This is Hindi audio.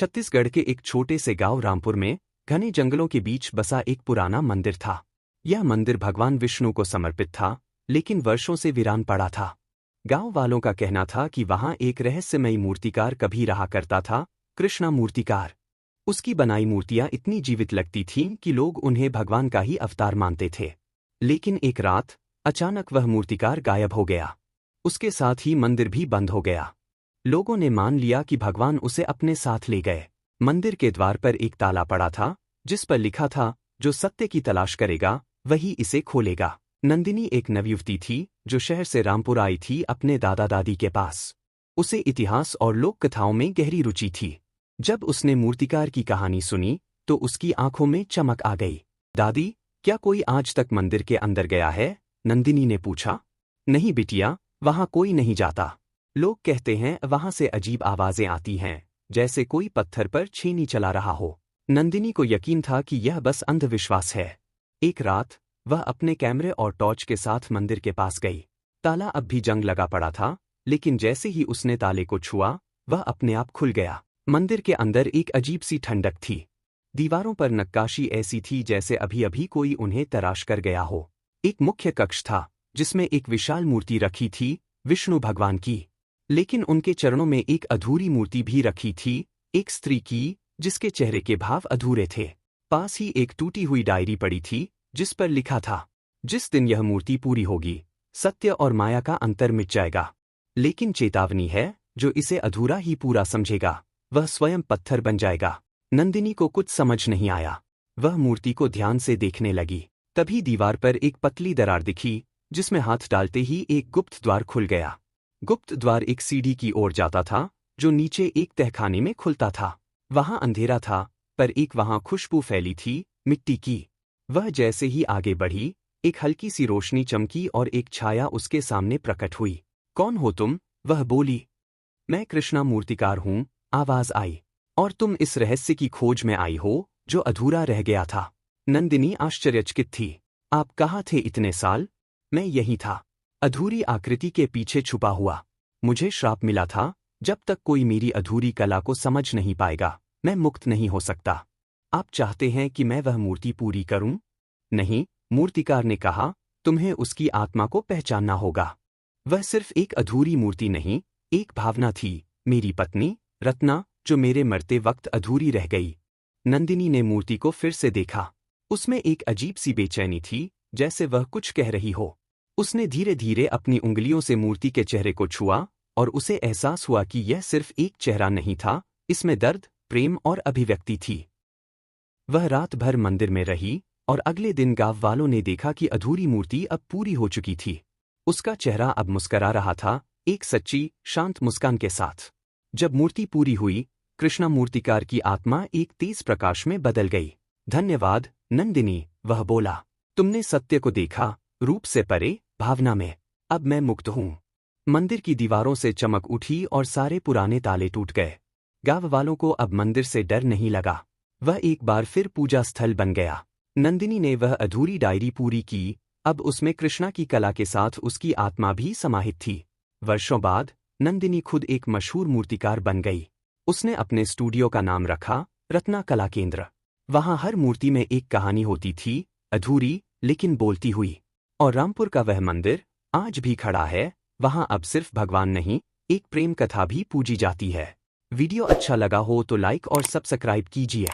छत्तीसगढ़ के एक छोटे से गांव रामपुर में घने जंगलों के बीच बसा एक पुराना मंदिर था। यह मंदिर भगवान विष्णु को समर्पित था, लेकिन वर्षों से वीरान पड़ा था। गांव वालों का कहना था कि वहां एक रहस्यमयी मूर्तिकार कभी रहा करता था, कृष्णा मूर्तिकार। उसकी बनाई मूर्तियां इतनी जीवित लगती थीं कि लोग उन्हें भगवान का ही अवतार मानते थे। लेकिन एक रात अचानक वह मूर्तिकार गायब हो गया। उसके साथ ही मंदिर भी बंद हो गया। लोगों ने मान लिया कि भगवान उसे अपने साथ ले गए। मंदिर के द्वार पर एक ताला पड़ा था, जिस पर लिखा था, जो सत्य की तलाश करेगा वही इसे खोलेगा। नंदिनी एक नवयुवती थी जो शहर से रामपुर आई थी अपने दादा दादी के पास। उसे इतिहास और लोक कथाओं में गहरी रुचि थी। जब उसने मूर्तिकार की कहानी सुनी तो उसकी आंखों में चमक आ गई। दादी, क्या कोई आज तक मंदिर के अंदर गया है? नंदिनी ने पूछा। नहीं बिटिया, वहां कोई नहीं जाता। लोग कहते हैं वहां से अजीब आवाजें आती हैं, जैसे कोई पत्थर पर छेनी चला रहा हो। नंदिनी को यकीन था कि यह बस अंधविश्वास है। एक रात वह अपने कैमरे और टॉर्च के साथ मंदिर के पास गई। ताला अब भी जंग लगा पड़ा था, लेकिन जैसे ही उसने ताले को छुआ, वह अपने आप खुल गया। मंदिर के अंदर एक अजीब सी ठंडक थी। दीवारों पर नक्काशी ऐसी थी जैसे अभी अभी कोई उन्हें तराश कर गया हो। एक मुख्य कक्ष था जिसमें एक विशाल मूर्ति रखी थी, विष्णु भगवान की। लेकिन उनके चरणों में एक अधूरी मूर्ति भी रखी थी, एक स्त्री की, जिसके चेहरे के भाव अधूरे थे। पास ही एक टूटी हुई डायरी पड़ी थी, जिस पर लिखा था, जिस दिन यह मूर्ति पूरी होगी, सत्य और माया का अंतर मिट जाएगा। लेकिन चेतावनी है, जो इसे अधूरा ही पूरा समझेगा वह स्वयं पत्थर बन जाएगा। नंदिनी को कुछ समझ नहीं आया। वह मूर्ति को ध्यान से देखने लगी। तभी दीवार पर एक पतली दरार दिखी, जिसमें हाथ डालते ही एक गुप्त द्वार खुल गया। गुप्त द्वार एक सीढ़ी की ओर जाता था, जो नीचे एक तहखाने में खुलता था। वहां अंधेरा था, पर एक वहां खुशबू फैली थी, मिट्टी की। वह जैसे ही आगे बढ़ी, एक हल्की सी रोशनी चमकी और एक छाया उसके सामने प्रकट हुई। कौन हो तुम? वह बोली। मैं कृष्णा मूर्तिकार हूं, आवाज आई। और तुम इस रहस्य की खोज में आई हो, जो अधूरा रह गया था। नंदिनी आश्चर्यचकित थी। आप कहाँ थे इतने साल? मैं यही था, अधूरी आकृति के पीछे छुपा हुआ। मुझे श्राप मिला था, जब तक कोई मेरी अधूरी कला को समझ नहीं पाएगा, मैं मुक्त नहीं हो सकता। आप चाहते हैं कि मैं वह मूर्ति पूरी करूं? नहीं, मूर्तिकार ने कहा, तुम्हें उसकी आत्मा को पहचानना होगा। वह सिर्फ एक अधूरी मूर्ति नहीं, एक भावना थी, मेरी पत्नी रत्ना, जो मेरे मरते वक्त अधूरी रह गई। नंदिनी ने मूर्ति को फिर से देखा। उसमें एक अजीब सी बेचैनी थी, जैसे वह कुछ कह रही हो। उसने धीरे धीरे अपनी उंगलियों से मूर्ति के चेहरे को छुआ, और उसे एहसास हुआ कि यह सिर्फ एक चेहरा नहीं था, इसमें दर्द, प्रेम और अभिव्यक्ति थी। वह रात भर मंदिर में रही, और अगले दिन गांव वालों ने देखा कि अधूरी मूर्ति अब पूरी हो चुकी थी। उसका चेहरा अब मुस्करा रहा था, एक सच्ची, शांत मुस्कान के साथ। जब मूर्ति पूरी हुई, कृष्णा मूर्तिकार की आत्मा एक तेज प्रकाश में बदल गई। धन्यवाद नंदिनी, वह बोला। तुमने सत्य को देखा, रूप से परे, भावना में। अब मैं मुक्त हूं। मंदिर की दीवारों से चमक उठी और सारे पुराने ताले टूट गए। गांव वालों को अब मंदिर से डर नहीं लगा। वह एक बार फिर पूजा स्थल बन गया। नंदिनी ने वह अधूरी डायरी पूरी की, अब उसमें कृष्णा की कला के साथ उसकी आत्मा भी समाहित थी। वर्षों बाद नंदिनी खुद एक मशहूर मूर्तिकार बन गई। उसने अपने स्टूडियो का नाम रखा, रत्ना कला केंद्र। वहां हर मूर्ति में एक कहानी होती थी, अधूरी लेकिन बोलती हुई। और रामपुर का वह मंदिर आज भी खड़ा है। वहां अब सिर्फ भगवान नहीं, एक प्रेम कथा भी पूजी जाती है। वीडियो अच्छा लगा हो तो लाइक और सब्सक्राइब कीजिए।